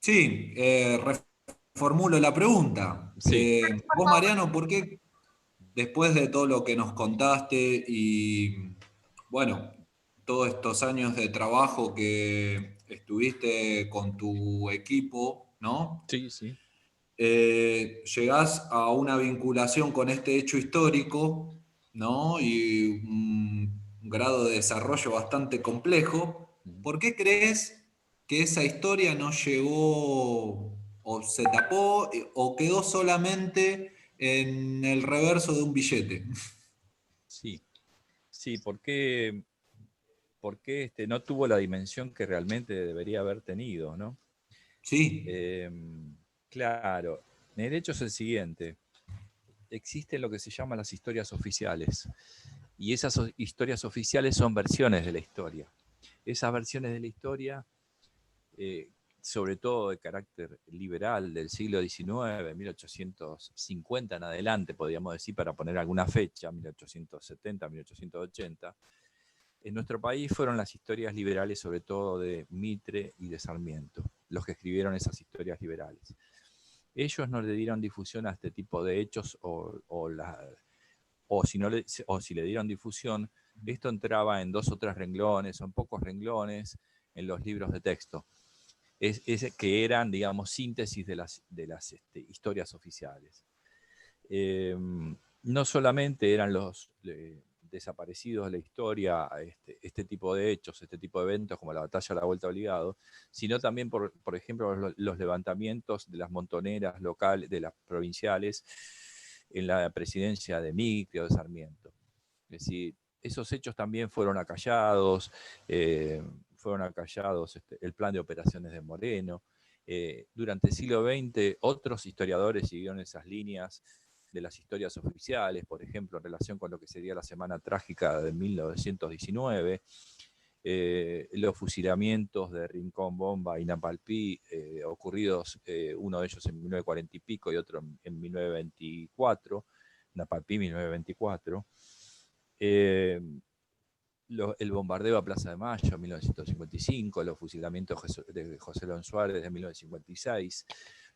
Sí, reformulo la pregunta. Sí. Vos, Mariano, ¿por qué después de todo lo que nos contaste y, bueno, todos estos años de trabajo que estuviste con tu equipo, ¿no? Sí, sí. Llegás a una vinculación con este hecho histórico, ¿no? Y un grado de desarrollo bastante complejo. Mm. ¿Por qué crees que esa historia no llegó o se tapó o quedó solamente en el reverso de un billete? Sí, sí, porque no tuvo la dimensión que realmente debería haber tenido, ¿no? Sí, Eh, claro, el hecho es el siguiente. Existen lo que se llaman las historias oficiales. Y esas historias oficiales son versiones de la historia. Esas versiones de la historia, eh, sobre todo de carácter liberal del siglo XIX, 1850 en adelante, podríamos decir, para poner alguna fecha, 1870, 1880, en nuestro país fueron las historias liberales, sobre todo de Mitre y de Sarmiento, los que escribieron esas historias liberales. Ellos no le dieron difusión a este tipo de hechos o si, no le, o si le dieron difusión, esto entraba en 2 o 3 renglones, o en pocos renglones, en los libros de texto, que eran, digamos, síntesis de las historias oficiales. Eh, no solamente eran los desaparecidos de la historia, este tipo de hechos, este tipo de eventos como la batalla de la Vuelta Obligado, sino también, por ejemplo, los levantamientos de las montoneras locales, de las provinciales, en la presidencia de Mitre o de Sarmiento. Es decir, esos hechos también fueron acallados el plan de operaciones de Moreno. Durante el siglo XX, otros historiadores siguieron esas líneas de las historias oficiales, por ejemplo, en relación con lo que sería la Semana Trágica de 1919, los fusilamientos de Rincón Bomba y Napalpí, ocurridos uno de ellos en 1940 y pico y otro en 1924, Napalpí 1924, eh, el bombardeo a Plaza de Mayo en 1955, los fusilamientos de José León Suárez en 1956,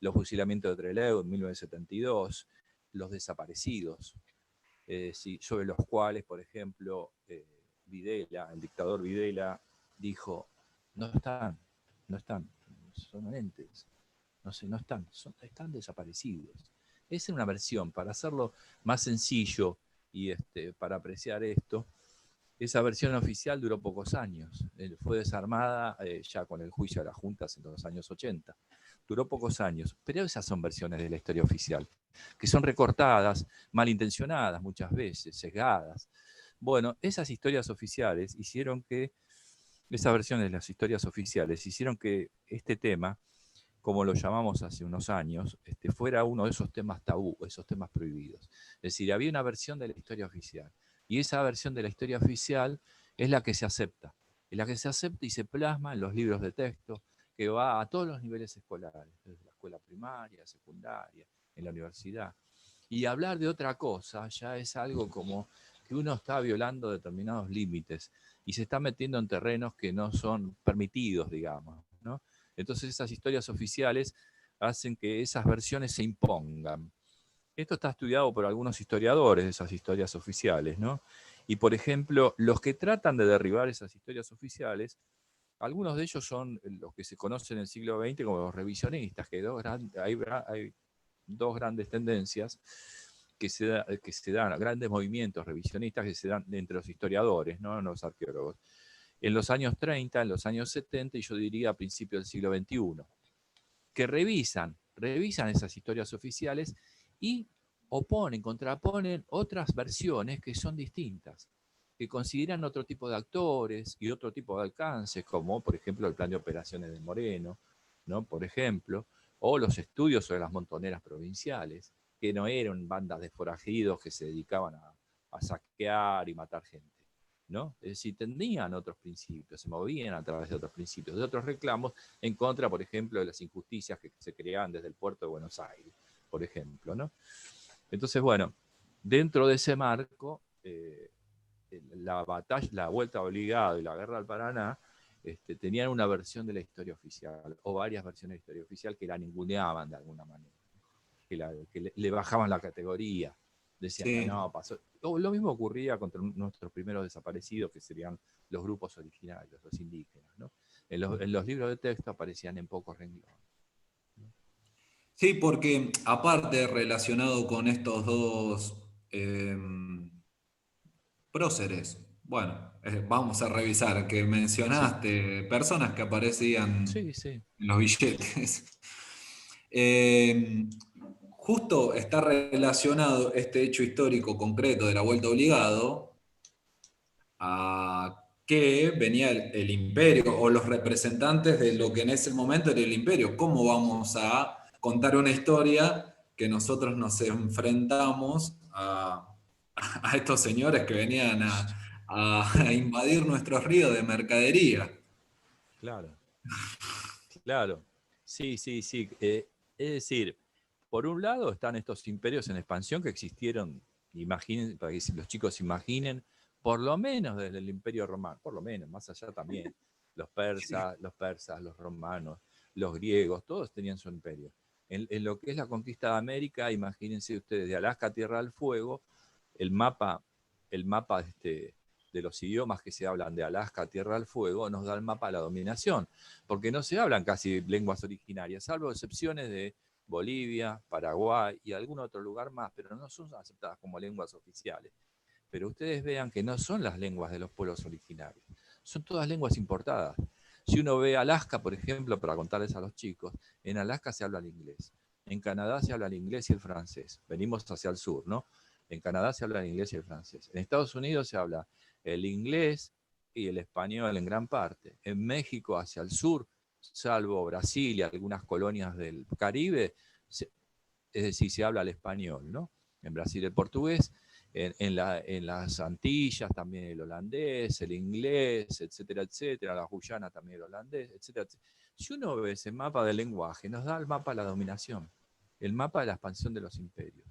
los fusilamientos de Trelew en 1972, los desaparecidos, sí, sobre los cuales, por ejemplo, Videla, el dictador Videla, dijo, no están, no están, son entes, no sé, no están, están desaparecidos. Esa es una versión, para hacerlo más sencillo y para apreciar esto, esa versión oficial duró pocos años. Fue desarmada ya con el juicio de las juntas en los años 80. Duró pocos años, pero esas son versiones de la historia oficial, que son recortadas, malintencionadas muchas veces, sesgadas. Bueno, esas historias oficiales hicieron que, esas versiones de las historias oficiales hicieron que este tema, como lo llamamos hace unos años, fuera uno de esos temas tabú, esos temas prohibidos. Es decir, había una versión de la historia oficial. Y esa versión de la historia oficial es la que se acepta. Es la que se acepta y se plasma en los libros de texto, que va a todos los niveles escolares, desde la escuela primaria, secundaria, en la universidad. Y hablar de otra cosa ya es algo como que uno está violando determinados límites y se está metiendo en terrenos que no son permitidos, digamos, ¿no? Entonces esas historias oficiales hacen que esas versiones se impongan. Esto está estudiado por algunos historiadores de esas historias oficiales, ¿no? Y por ejemplo, los que tratan de derribar esas historias oficiales, algunos de ellos son los que se conocen en el siglo XX como los revisionistas, que hay dos grandes tendencias que se dan, grandes movimientos revisionistas que se dan entre los historiadores, no los arqueólogos, en los años 30, en los años 70 y yo diría a principios del siglo XXI, que revisan esas historias oficiales y contraponen otras versiones que son distintas, que consideran otro tipo de actores y otro tipo de alcances, como por ejemplo el plan de operaciones de Moreno, ¿no? Por ejemplo, o los estudios sobre las montoneras provinciales, que no eran bandas de forajidos que se dedicaban a saquear y matar gente, ¿no? Es decir, tenían otros principios, se movían a través de otros principios, de otros reclamos, en contra, por ejemplo, de las injusticias que se creaban desde el puerto de Buenos Aires, por ejemplo, ¿no? Entonces, bueno, dentro de ese marco, la batalla, la vuelta obligada y la guerra al Paraná tenían una versión de la historia oficial, o varias versiones de la historia oficial que la ninguneaban de alguna manera, que le bajaban la categoría, decían, Sí. no, pasó. Lo mismo ocurría contra nuestros primeros desaparecidos, que serían los grupos originarios, los indígenas, ¿no? En los libros de texto aparecían en pocos renglones. Sí, porque aparte relacionado con estos dos próceres, bueno, vamos a revisar que Sí, mencionaste personas que aparecían sí, sí. en los billetes. Eh, Justo está relacionado este hecho histórico concreto de la vuelta obligado a que venía el imperio o los representantes de lo que en ese momento era el imperio. ¿Cómo vamos a contar una historia que nosotros nos enfrentamos a estos señores que venían a invadir nuestros ríos de mercadería? Claro, claro. Sí, sí, sí. Es decir, por un lado están estos imperios en expansión que existieron, imaginen, para que los chicos imaginen, por lo menos desde el Imperio Romano, por lo menos, más allá también, los persas, los romanos, los griegos, todos tenían su imperio. En lo que es la conquista de América, imagínense ustedes, de Alaska a Tierra del Fuego, el mapa, el mapa de los idiomas que se hablan de Alaska a Tierra del Fuego nos da el mapa de la dominación, porque no se hablan casi lenguas originarias, salvo excepciones de Bolivia, Paraguay y algún otro lugar más, pero no son aceptadas como lenguas oficiales. Pero ustedes vean que no son las lenguas de los pueblos originarios, son todas lenguas importadas. Si uno ve Alaska, por ejemplo, para contarles a los chicos, en Alaska se habla el inglés, en Canadá se habla el inglés y el francés, venimos hacia el sur, ¿no? En Canadá se habla el inglés y el francés, en Estados Unidos se habla el inglés y el español en gran parte, en México hacia el sur, salvo Brasil y algunas colonias del Caribe, es decir, se habla el español, ¿no? En Brasil el portugués, en las Antillas también el holandés, el inglés, etcétera, etcétera, la Guyana también el holandés, etcétera, etcétera. Si uno ve ese mapa del lenguaje, nos da el mapa de la dominación, el mapa de la expansión de los imperios.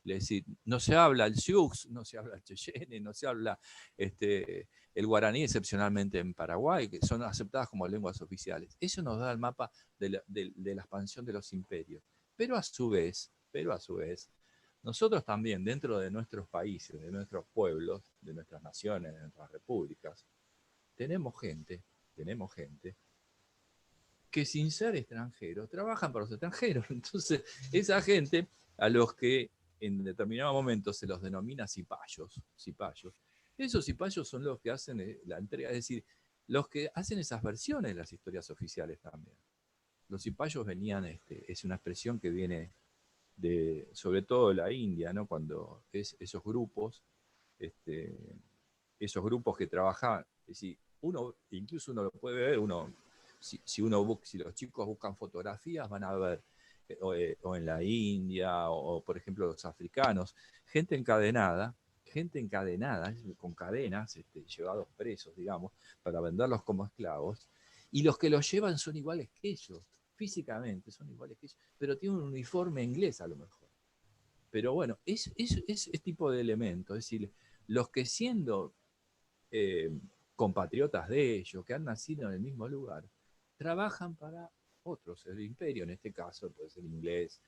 Es decir, no se habla el Sioux, no se habla el Cheyenne, no se habla el guaraní, excepcionalmente en Paraguay, que son aceptadas como lenguas oficiales. Eso nos da el mapa de la expansión de los imperios. Pero a su vez, nosotros también, dentro de nuestros países, de nuestros pueblos, de nuestras naciones, de nuestras repúblicas, tenemos gente que sin ser extranjeros trabajan para los extranjeros. Entonces, esa gente a los que en determinado momento se los denomina cipayos, esos cipayos son los que hacen la entrega, es decir, los que hacen esas versiones de las historias oficiales también. Los cipayos venían, es una expresión que viene sobre todo de la India, ¿no? Cuando este, esos grupos que trabajaban, es decir, incluso uno lo puede ver, si los chicos buscan fotografías, van a ver, o en la India, o por ejemplo los africanos, gente encadenada, con cadenas, llevados presos, digamos, para venderlos como esclavos, y los que los llevan son iguales que ellos, físicamente son iguales que ellos, pero tienen un uniforme inglés a lo mejor. Pero bueno, es tipo de elemento, es decir, los que siendo eh, compatriotas de ellos, que han nacido en el mismo lugar, trabajan para otros, el imperio en este caso, puede ser inglés,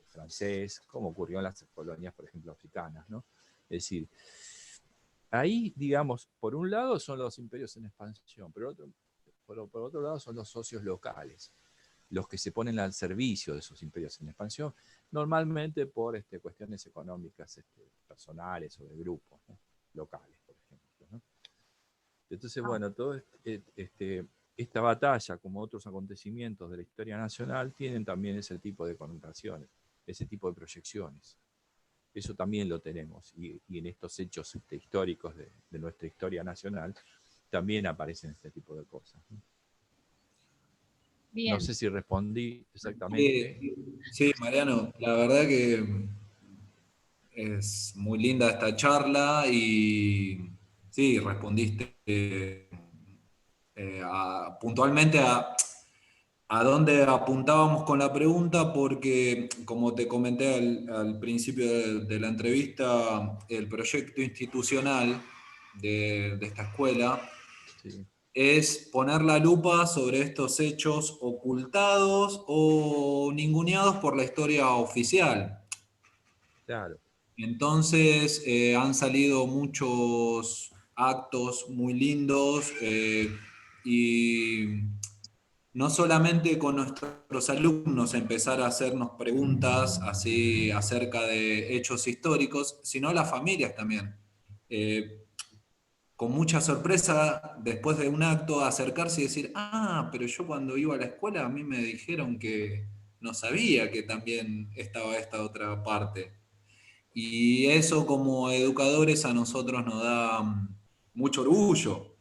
francés, como ocurrió en las colonias, por ejemplo, africanas, ¿no? Es decir, ahí, digamos, por un lado son los imperios en expansión, pero por otro lado son los socios locales, los que se ponen al servicio de esos imperios en expansión, normalmente por cuestiones económicas personales o de grupos, ¿no? Locales, por ejemplo, ¿no? Entonces, bueno, todo esta batalla, como otros acontecimientos de la historia nacional, tienen también ese tipo de connotaciones, ese tipo de proyecciones. Eso también lo tenemos. Y en estos hechos históricos de nuestra historia nacional, también aparecen este tipo de cosas. No Bien. sé si respondí exactamente. Sí, sí, Mariano, la verdad que es muy linda esta charla y sí, respondiste puntualmente a dónde apuntábamos con la pregunta, porque como te comenté al principio de la entrevista, el proyecto institucional de esta escuela Sí. es poner la lupa sobre estos hechos ocultados o ninguneados por la historia oficial. Claro, Entonces han salido muchos actos muy lindos y no solamente con nuestros alumnos empezar a hacernos preguntas así acerca de hechos históricos, sino las familias también. Eh, con mucha sorpresa, después de un acto, acercarse y decir, ah, pero yo cuando iba a la escuela a mí me dijeron que no sabía que también estaba esta otra parte. Y eso como educadores a nosotros nos da mucho orgullo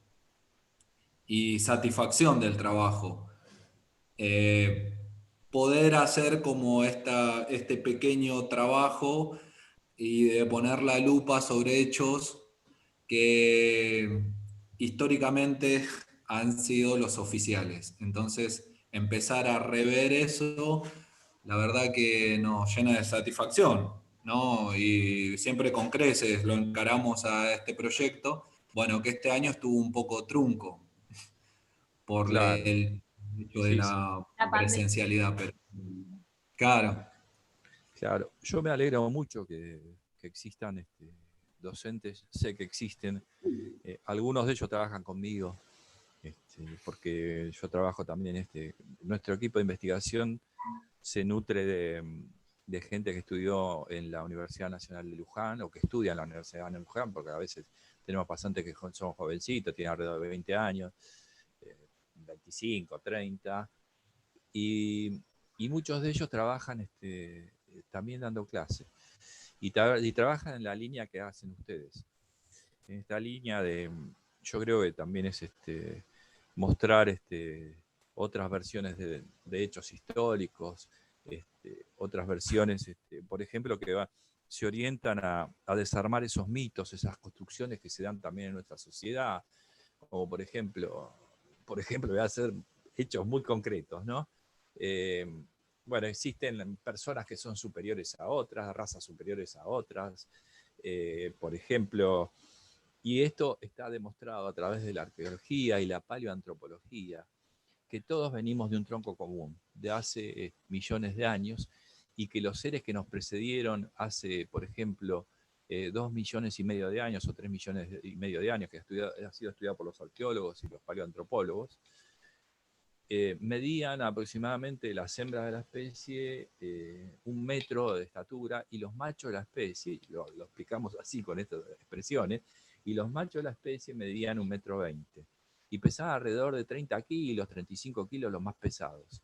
y satisfacción del trabajo. Eh, poder hacer como este pequeño trabajo y de poner la lupa sobre hechos que históricamente han sido los oficiales. Entonces, empezar a rever eso, la verdad que nos llena de satisfacción, ¿no? Y siempre con creces lo encaramos a este proyecto. Bueno, que este año estuvo un poco trunco por claro. el hecho de Sí, sí. la La pandemia. presencialidad, pero claro, Claro, yo me alegro mucho que existan docentes, sé que existen, algunos de ellos trabajan conmigo, porque yo trabajo también nuestro equipo de investigación se nutre de gente que estudió en la Universidad Nacional de Luján o que estudia en la Universidad de Luján, porque a veces tenemos pasantes que son jovencitos, tienen alrededor de 20 años, 25, 30, y, y muchos de ellos trabajan también dando clases y trabajan en la línea que hacen ustedes. En esta línea yo creo que también es mostrar otras versiones de hechos históricos, otras versiones, por ejemplo, se orientan a desarmar esos mitos, esas construcciones que se dan también en nuestra sociedad, como por ejemplo, voy a hacer hechos muy concretos, ¿no? Eh, bueno, existen personas que son superiores a otras, razas superiores a otras, por ejemplo, y esto está demostrado a través de la arqueología y la paleoantropología, que todos venimos de un tronco común, de hace millones de años, y que los seres que nos precedieron hace, por ejemplo, 2,5 millones de años o 3,5 millones de años, que ha sido estudiado por los arqueólogos y los paleoantropólogos, medían aproximadamente las hembras de la especie 1 metro de estatura y los machos de la especie, lo explicamos así con estas expresiones, y los machos de la especie medían 1,20 m y pesaban alrededor de 30 kilos, 35 kilos los más pesados.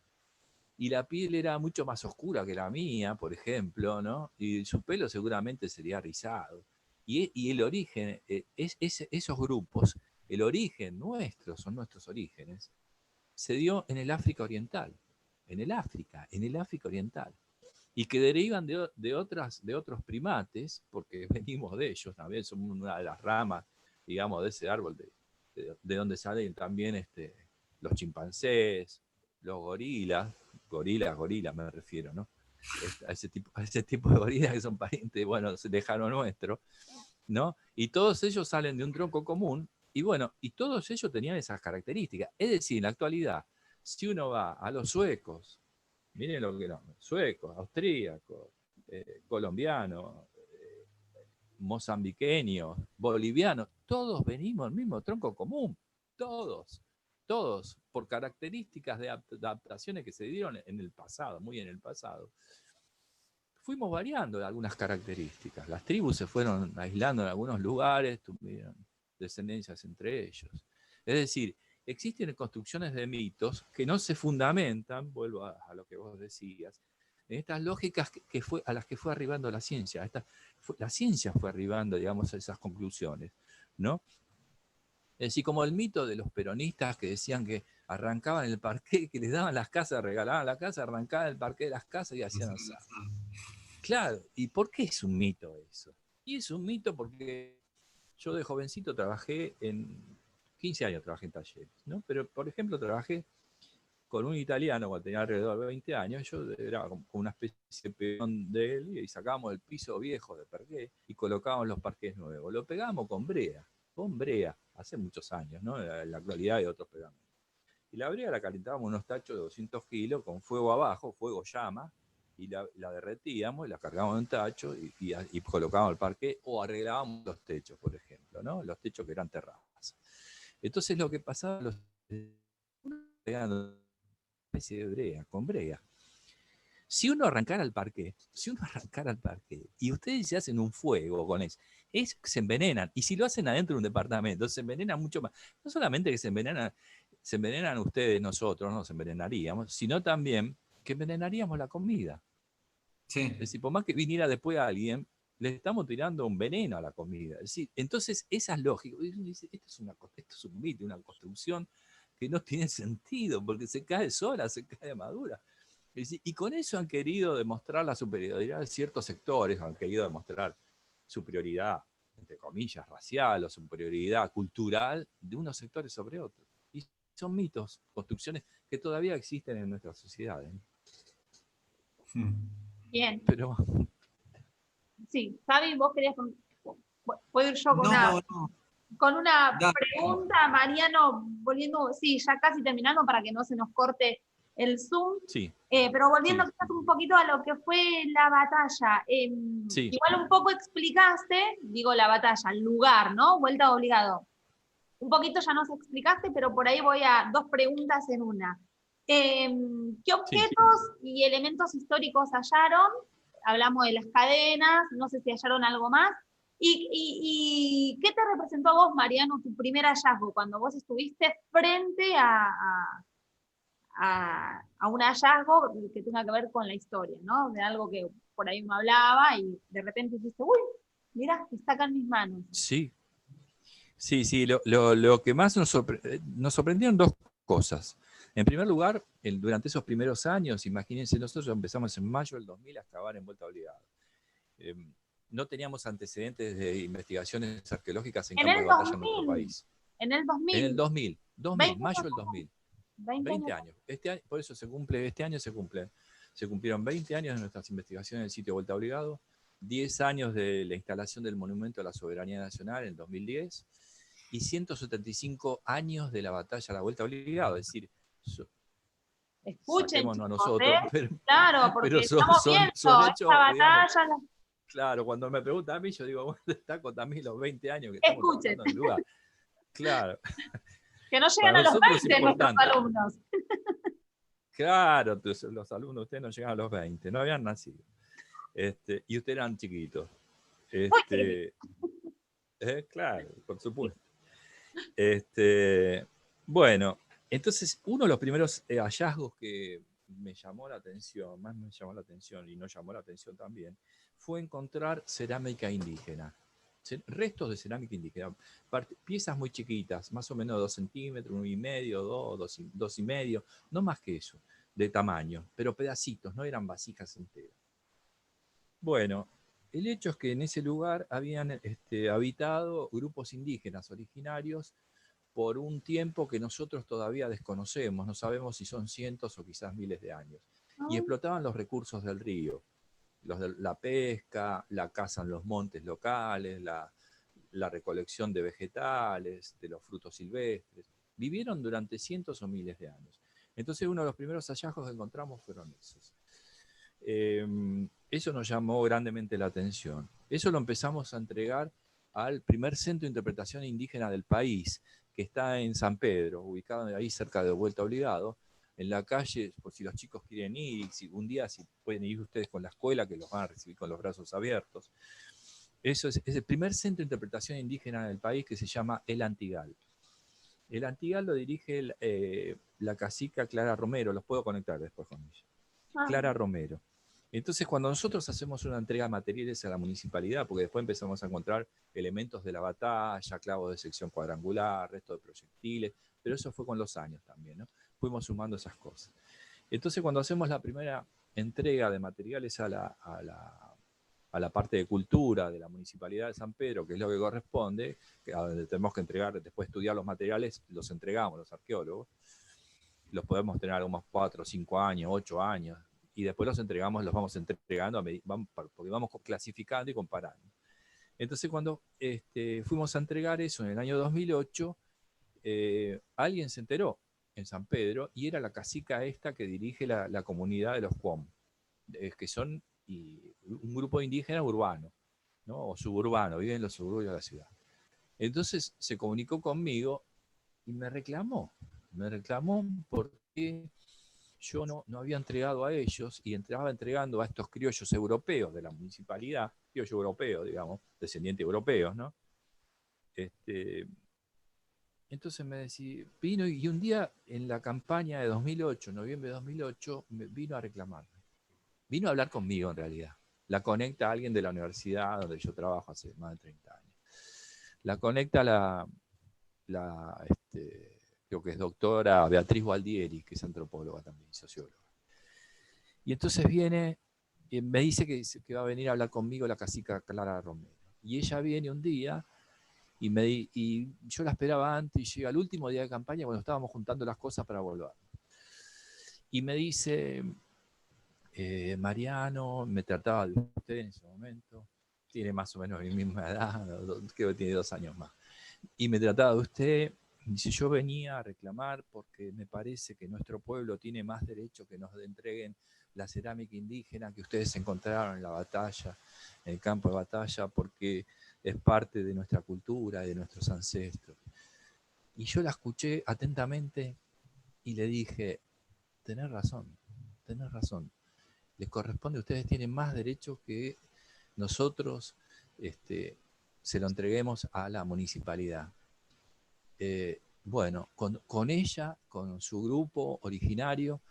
Y la piel era mucho más oscura que la mía, por ejemplo, ¿no? Y su pelo seguramente sería rizado. Y el origen, esos grupos, el origen nuestro, son nuestros orígenes, se dio en el África Oriental, en el África Oriental, y que derivan de otros primates, porque venimos de ellos también, somos una de las ramas, digamos, de ese árbol, de donde salen también los chimpancés, los gorilas me refiero, ¿no? A ese tipo de gorilas que son parientes, bueno, lejanos nuestro, ¿no? Y todos ellos salen de un tronco común, y bueno, y todos ellos tenían esas características. Es decir, en la actualidad, si uno va a los suecos, miren lo que no, suecos, austríacos, colombianos, mozambiqueños, bolivianos, todos venimos del mismo tronco común, todos, por características de adaptaciones que se dieron en el pasado, muy en el pasado. Fuimos variando de algunas características. Las tribus se fueron aislando en algunos lugares, tuvieron descendencias entre ellos. Es decir, existen construcciones de mitos que no se fundamentan, vuelvo a lo que vos decías, en estas lógicas a las que fue arribando la ciencia. La ciencia fue arribando, digamos, a esas conclusiones, ¿no? Es decir, como el mito de los peronistas que decían que arrancaban el parqué, que les daban las casas, regalaban la casa, arrancaban el parqué de las casas y hacían asado. Claro, ¿y por qué es un mito eso? Y es un mito porque yo de jovencito trabajé 15 años trabajé en talleres, ¿no? Pero, por ejemplo, trabajé con un italiano cuando tenía alrededor de 20 años, yo era como una especie de peón de él y sacábamos el piso viejo de parqué y colocábamos los parqués nuevos. Lo pegábamos con brea, hace muchos años, ¿no? En la actualidad hay otros pergamentos. Y la brea la calentábamos en unos tachos de 200 kilos con fuego abajo, fuego llama, y la derretíamos y la cargábamos en un tacho y colocábamos el parqué o arreglábamos los techos, por ejemplo, ¿no? Los techos que eran terrazas. Entonces lo que pasaba, los una especie de brea, con brea. Si uno arrancara el parque y ustedes se hacen un fuego con eso, se envenenan. Y si lo hacen adentro de un departamento, se envenenan mucho más. No solamente que se envenenan ustedes, nosotros, nos envenenaríamos, sino también que envenenaríamos la comida. Sí. Es decir, por más que viniera después alguien, le estamos tirando un veneno a la comida. Es decir, entonces, esa es lógica. Esto es un mito, una construcción que no tiene sentido, porque se cae sola, se cae madura. Es decir, y con eso han querido demostrar la superioridad de ciertos sectores, han querido demostrar superioridad, entre comillas, racial o superioridad cultural de unos sectores sobre otros. Y son mitos, construcciones que todavía existen en nuestras sociedades. Bien. Pero sí, Fabi, vos querías... ¿Puedo ir yo No. con una Dale. pregunta, Mariano, volviendo, sí, ya casi terminando para que no se nos corte el Zoom, sí. Pero volviendo quizás un poquito a lo que fue la batalla, Sí. igual un poco explicaste, digo la batalla, el lugar, ¿no? Vuelta obligado. Un poquito ya nos explicaste, pero por ahí voy a 2 preguntas en una. ¿Qué objetos y elementos históricos hallaron? Hablamos de las cadenas, no sé si hallaron algo más. ¿Y qué te representó a vos, Mariano, tu primer hallazgo, cuando vos estuviste frente a un hallazgo que tenga que ver con la historia, ¿no? De algo que por ahí uno hablaba y de repente dijiste, uy, mirá, está acá en mis manos. Sí. Sí, lo que más nos sorprendieron 2 cosas. En primer lugar, durante esos primeros años, imagínense, nosotros empezamos en mayo del 2000 a excavar en Vuelta Obligada. No teníamos antecedentes de investigaciones arqueológicas en campos de batalla en nuestro país. En el 2000. En el 2000, mayo del 2000. 20 años. Por eso este año se cumplieron 20 años de nuestras investigaciones en el sitio Vuelta Obligado, 10 años de la instalación del Monumento a la Soberanía Nacional en 2010 y 175 años de la batalla a la Vuelta Obligado. Es decir, escuchen, chicos, a nosotros, claro, porque pero estamos viendo son hechos, esta batalla. Digamos, claro, cuando me preguntan a mí, yo digo, bueno, destaco también los 20 años que estamos escuchen. trabajando en el lugar. Claro. Que no llegan a los 20 nuestros alumnos. Claro, los alumnos, ustedes no llegan a los 20, no habían nacido. Y ustedes eran chiquitos. Claro, por supuesto. Bueno, entonces uno de los primeros hallazgos que me llamó la atención, más me llamó la atención y no llamó la atención también, fue encontrar cerámica indígena. Restos de cerámica indígena, piezas muy chiquitas, más o menos 2 centímetros, 1,5, 2,5, no más que eso, de tamaño, pero pedacitos, no eran vasijas enteras. Bueno, el hecho es que en ese lugar habían habitado grupos indígenas originarios por un tiempo que nosotros todavía desconocemos, no sabemos si son cientos o quizás miles de años, y explotaban los recursos del río. La pesca, la caza en los montes locales, la recolección de vegetales, de los frutos silvestres. Vivieron durante cientos o miles de años. Entonces uno de los primeros hallazgos que encontramos fueron esos. Eso nos llamó grandemente la atención. Eso lo empezamos a entregar al primer centro de interpretación indígena del país, que está en San Pedro, ubicado ahí cerca de Vuelta Obligado, en la calle, por si los chicos quieren ir, y si un día si pueden ir ustedes con la escuela, que los van a recibir con los brazos abiertos. Eso es el primer centro de interpretación indígena del país, que se llama El Antigal. El Antigal lo dirige la cacica Clara Romero, los puedo conectar después con ella. Clara Romero. Entonces, cuando nosotros hacemos una entrega de materiales a la municipalidad, porque después empezamos a encontrar elementos de la batalla, clavos de sección cuadrangular, restos de proyectiles, pero eso fue con los años también, ¿no? Fuimos sumando esas cosas. Entonces, cuando hacemos la primera entrega de materiales a la parte de cultura de la Municipalidad de San Pedro, que es lo que corresponde, a donde tenemos que entregar, después de estudiar los materiales, los entregamos los arqueólogos, los podemos tener algunos 4, 5 años, 8 años, y después los vamos entregando, porque vamos clasificando y comparando. Entonces cuando fuimos a entregar eso en el año 2008, alguien se enteró en San Pedro y era la cacica esta que dirige la comunidad de los Cuom, que son un grupo de indígenas urbanos, ¿no? O suburbanos, viven en los suburbios de la ciudad. Entonces se comunicó conmigo y me reclamó porque yo no había entregado a ellos y estaba entregando a estos criollos europeos de la municipalidad, criollos europeos, digamos, descendientes europeos, ¿no? Entonces me decía, vino y un día en la campaña de 2008, noviembre de 2008, me vino a reclamar. Vino a hablar conmigo en realidad. La conecta a alguien de la universidad donde yo trabajo hace más de 30 años. La conecta creo que es doctora Beatriz Gualdieri, que es antropóloga también, socióloga. Y entonces viene y me dice que va a venir a hablar conmigo la cacica Clara Romero. Y ella viene un día y yo la esperaba antes y llega el último día de campaña cuando estábamos juntando las cosas para volver. Y me dice, Mariano, me trataba de usted en ese momento, tiene más o menos mi misma edad, creo que tiene 2 años más. Y me trataba de usted, dice, yo venía a reclamar porque me parece que nuestro pueblo tiene más derecho que nos entreguen la cerámica indígena que ustedes encontraron en la batalla, en el campo de batalla, porque es parte de nuestra cultura y de nuestros ancestros. Y yo la escuché atentamente y le dije, tenés razón. Les corresponde, ustedes tienen más derecho que nosotros se lo entreguemos a la municipalidad. Bueno, con ella, con su grupo originario,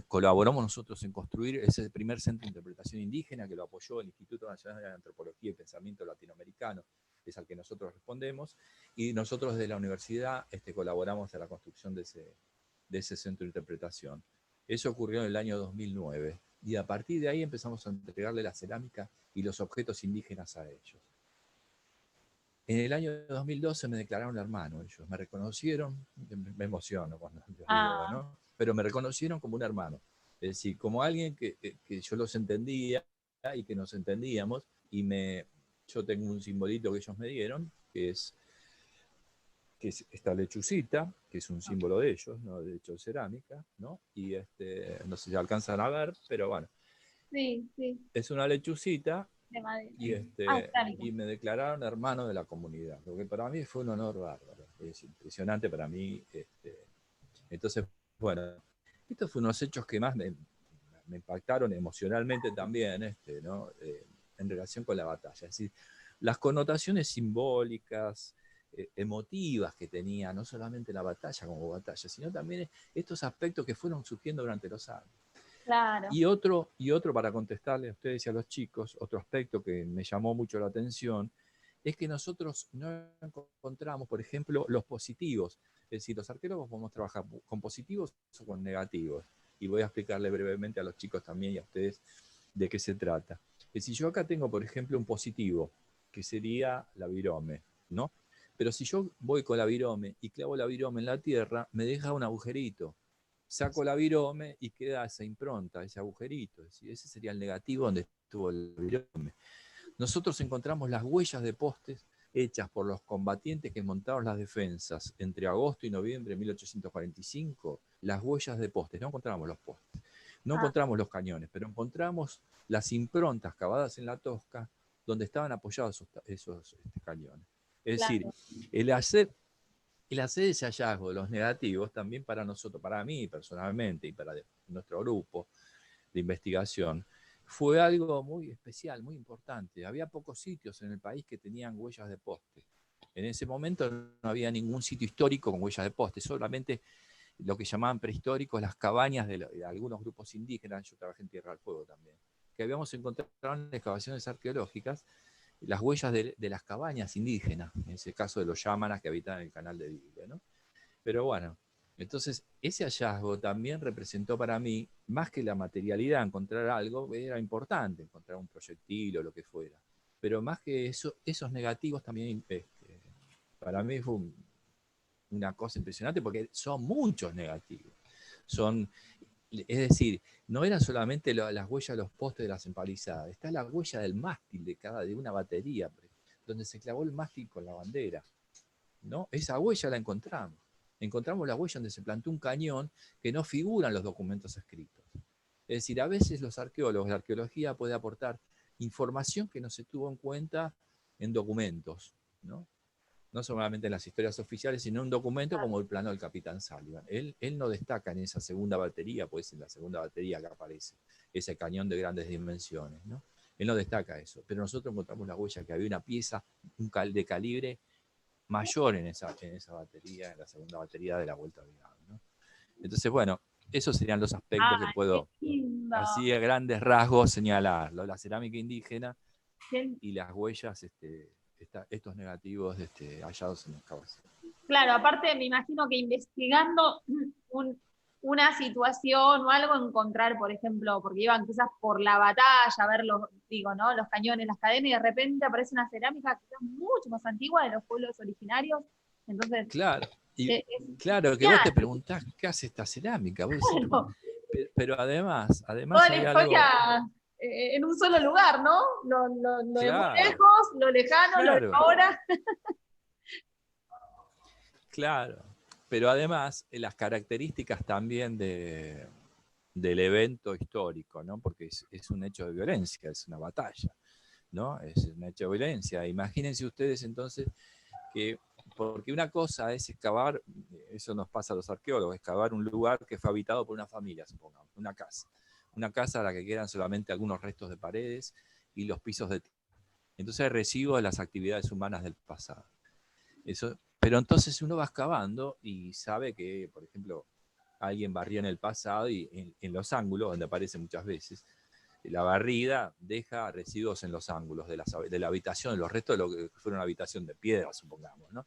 colaboramos nosotros en construir ese primer centro de interpretación indígena que lo apoyó el Instituto Nacional de Antropología y Pensamiento Latinoamericano, es al que nosotros respondemos, y nosotros desde la universidad colaboramos en la construcción de ese centro de interpretación. Eso ocurrió en el año 2009, y a partir de ahí empezamos a entregarle la cerámica y los objetos indígenas a ellos. En el año 2012 me declararon hermano ellos, me reconocieron, me emociono cuando los digo, ¿no? Pero me reconocieron como un hermano, es decir, como alguien que yo los entendía y que nos entendíamos, y yo tengo un simbolito que ellos me dieron, que es esta lechucita, que es un símbolo de ellos, ¿no? De hecho de cerámica, ¿no? Y no sé si alcanzan a ver, pero bueno. Sí, sí. Es una lechucita De madera. y me declararon hermano de la comunidad, lo que para mí fue un honor bárbaro, es impresionante para mí. Entonces, bueno, estos fueron unos hechos que más me impactaron emocionalmente también, ¿no? En relación con la batalla. Es decir, las connotaciones simbólicas, emotivas que tenía, no solamente la batalla como batalla, sino también estos aspectos que fueron surgiendo durante los años. Claro. Y otro para contestarle a ustedes y a los chicos, otro aspecto que me llamó mucho la atención, es que nosotros no encontramos, por ejemplo, los positivos. Es decir, los arqueólogos podemos trabajar con positivos o con negativos. Y voy a explicarle brevemente a los chicos también y a ustedes de qué se trata. Es decir, yo acá tengo, por ejemplo, un positivo, que sería la virome, ¿no? Pero si yo voy con la virome y clavo la virome en la tierra, me deja un agujerito. Saco la virome y queda esa impronta, ese agujerito. Es decir, ese sería el negativo donde estuvo el virome. Nosotros encontramos las huellas de postes hechas por los combatientes que montaron las defensas entre agosto y noviembre de 1845, las huellas de postes, no encontramos los postes, no encontramos los cañones, pero encontramos las improntas cavadas en la tosca donde estaban apoyados esos cañones. Es decir, el hacer ese hallazgo de los negativos también para nosotros, para mí personalmente y para nuestro grupo de investigación, fue algo muy especial, muy importante. Había pocos sitios en el país que tenían huellas de poste. En ese momento no había ningún sitio histórico con huellas de poste, solamente lo que llamaban prehistóricos, las cabañas de algunos grupos indígenas. Yo trabajé en Tierra del Fuego también, que habíamos encontrado en excavaciones arqueológicas las huellas de las cabañas indígenas, en ese caso de los yámanas que habitan en el canal de Biblia, ¿no? Pero bueno, entonces ese hallazgo también representó para mí, más que la materialidad, encontrar algo, era importante, encontrar un proyectil o lo que fuera. Pero más que eso, esos negativos también, para mí fue una cosa impresionante porque son muchos negativos. Es decir, no eran solamente las huellas de los postes de las empalizadas, está la huella del mástil de una batería, donde se clavó el mástil con la bandera, ¿no? Esa huella la encontramos. Encontramos la huella donde se plantó un cañón que no figura en los documentos escritos. Es decir, a veces los arqueólogos, la arqueología puede aportar información que no se tuvo en cuenta en documentos, ¿no? No solamente en las historias oficiales, sino en un documento como el plano del capitán Sullivan. Él no destaca en esa segunda batería, pues en la segunda batería que aparece, ese cañón de grandes dimensiones, ¿no? Él no destaca eso, pero nosotros encontramos la huella que había una pieza de calibre mayor en esa batería, en la segunda batería de la Vuelta a Vigado, ¿no? Entonces, bueno, esos serían los aspectos que puedo, así a grandes rasgos, señalar. La cerámica indígena y las huellas, estos negativos hallados en la excavación. Claro, aparte me imagino que investigando una situación o algo, encontrar, por ejemplo, porque iban quizás por la batalla, a ver ¿no? Los cañones, las cadenas, y de repente aparece una cerámica quizás mucho más antigua de los pueblos originarios. Entonces, claro, claro, que vos te preguntás, ¿qué hace esta cerámica? Vos decís, claro, pero además toda la hay historia algo... en un solo lugar, ¿no? Lo de muy Claro, lejos, lo lejano, lo de claro. ahora. Claro, pero además las características también del evento histórico, ¿no? Porque es un hecho de violencia, es una batalla, ¿no? Es un hecho de violencia. Imagínense ustedes entonces que, porque una cosa es excavar, eso nos pasa a los arqueólogos, excavar un lugar que fue habitado por una familia, supongamos, una casa a la que quedan solamente algunos restos de paredes y los pisos de tierra. Entonces hay residuos de las actividades humanas del pasado. Eso, pero entonces uno va excavando y sabe que, por ejemplo, alguien barrió en el pasado y en los ángulos, donde aparece muchas veces, la barrida deja residuos en los ángulos de la habitación, los restos de lo que fuera una habitación de piedra, supongamos, ¿no?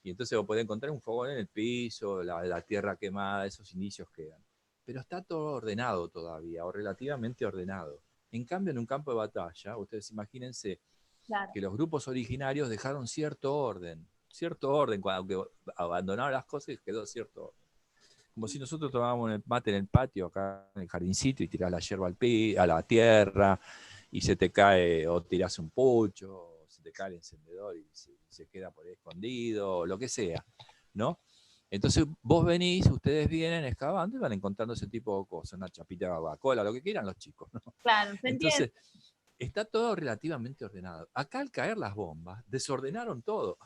Y entonces vos podés encontrar un fogón en el piso, la tierra quemada, esos indicios quedan. Pero está todo ordenado todavía, o relativamente ordenado. En cambio, en un campo de batalla, ustedes imagínense que los grupos originarios dejaron cierto orden, cuando abandonaron las cosas y quedó cierto orden. Como si nosotros tomábamos el mate en el patio, acá en el jardincito, y tirás la hierba a la tierra, y se te cae, o tirás un pucho, o se te cae el encendedor y se queda por ahí escondido, o lo que sea, ¿no? Entonces vos venís, ustedes vienen excavando y van encontrando ese tipo de cosas, una chapita de Coca-Cola, lo que quieran los chicos, ¿no? Claro, se entiende. Entonces, está todo relativamente ordenado. Acá al caer las bombas, desordenaron todo.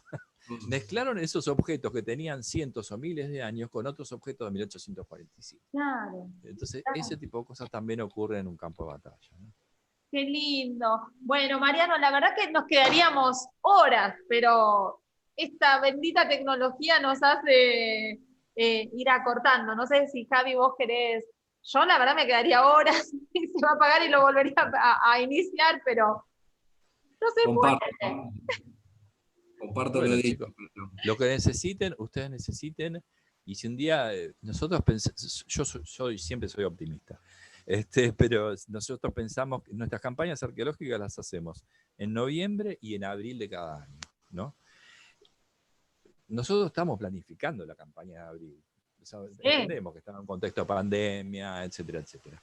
Mezclaron esos objetos que tenían cientos o miles de años con otros objetos de 1845. Claro. Entonces, ese tipo de cosas también ocurren en un campo de batalla, ¿no? Qué lindo. Bueno, Mariano, la verdad que nos quedaríamos horas, pero esta bendita tecnología nos hace ir acortando. No sé si Javi vos querés. Yo la verdad me quedaría horas y se va a apagar y lo volvería a iniciar, pero no se puede. Comparto bueno, lo dicho. chicos, lo que necesiten, ustedes necesiten, y si un día nosotros pensamos, yo siempre soy optimista, pero nosotros pensamos que nuestras campañas arqueológicas las hacemos en noviembre y en abril de cada año, ¿no? Nosotros estamos planificando la campaña de abril. Entendemos que estamos en un contexto de pandemia, etcétera, etcétera.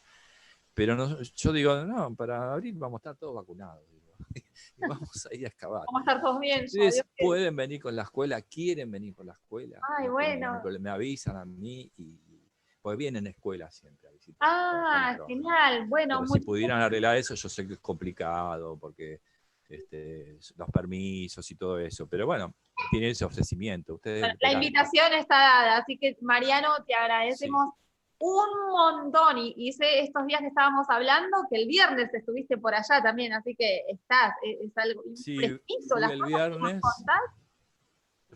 Pero yo digo, no, para abril vamos a estar todos vacunados. Y vamos a ir a excavar. Vamos a estar todos bien. Ustedes pueden venir con la escuela, quieren venir con la escuela. Ay, bueno. Me avisan a mí pues vienen a escuela siempre a visitar. Genial. Bueno, si pudieran arreglar eso, yo sé que es complicado porque los permisos y todo eso. Pero bueno, tienen ese ofrecimiento. Ustedes la invitación está dada, así que Mariano, te agradecemos un montón. Y sé estos días que estábamos hablando que el viernes estuviste por allá también, así que estás, es algo preciso.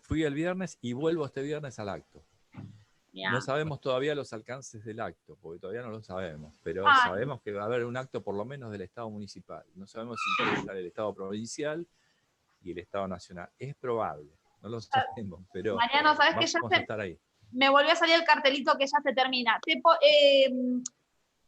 Fui el viernes y vuelvo este viernes al acto. No sabemos todavía los alcances del acto, porque todavía no lo sabemos, pero sabemos que va a haber un acto por lo menos del Estado municipal. No sabemos si puede estar el Estado provincial y el Estado nacional. Es probable, no lo sabemos, pero Mariano, ¿sabes que ya vamos a estar ahí? Me volvió a salir el cartelito que ya se termina.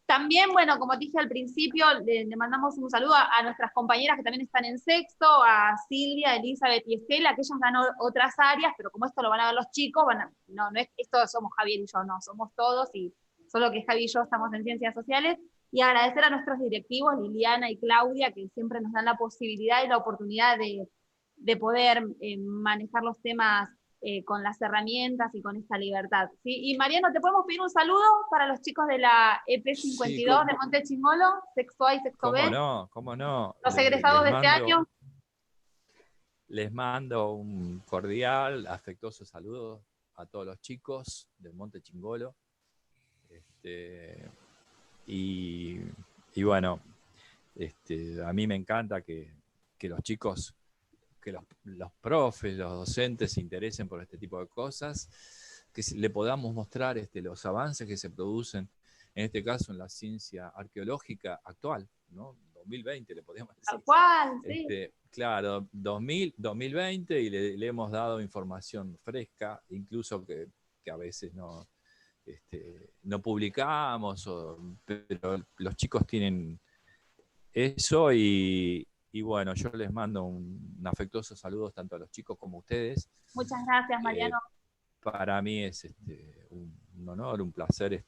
También, bueno, como te dije al principio, le mandamos un saludo a nuestras compañeras que también están en sexto, a Silvia, Elizabeth y Estela, que ellas dan otras áreas, pero como esto lo van a ver los chicos, no es esto somos Javier y yo, no, somos todos, y solo que Javi y yo estamos en Ciencias Sociales, y agradecer a nuestros directivos, Liliana y Claudia, que siempre nos dan la posibilidad y la oportunidad de poder manejar los temas con las herramientas y con esta libertad. ¿Sí? Y Mariano, ¿te podemos pedir un saludo para los chicos de la EP52 de Monte Chingolo, sexto A y sexto B? ¿Cómo no? Los egresados de este año. Les mando un cordial, afectuoso saludo a todos los chicos del Monte Chingolo. Y bueno, a mí me encanta que los chicos, que los profes, los docentes se interesen por este tipo de cosas, que le podamos mostrar los avances que se producen, en este caso en la ciencia arqueológica actual, ¿no? 2020 le podemos decir. Tal cual, sí. Claro, 2020 y le hemos dado información fresca, incluso que a veces no publicamos, pero los chicos tienen eso y bueno, yo les mando un afectuoso saludo tanto a los chicos como a ustedes. Muchas gracias, Mariano. Para mí es un honor, un placer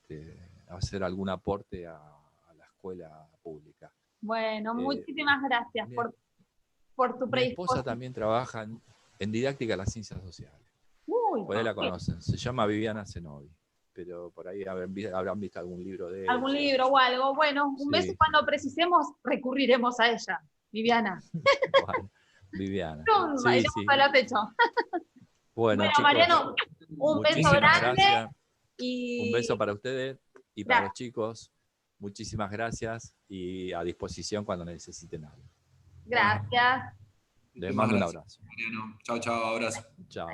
hacer algún aporte a la escuela pública. Bueno, muchísimas gracias por tu predisposición. Mi esposa también trabaja en didáctica de las ciencias sociales. Por ahí la conocen, se llama Viviana Zenobi, pero por ahí habrán visto algún libro de ella. Algún libro o algo. Bueno, un beso, cuando precisemos recurriremos a ella, Viviana. Bueno, Viviana. Sí. A la fecha. Bueno, chicos, Mariano, un beso grande. Gracias. Y... Un beso para ustedes y para los chicos. Muchísimas gracias y a disposición cuando necesiten algo. Gracias. Les mando un abrazo. Mariano. Chao, abrazo. Chao.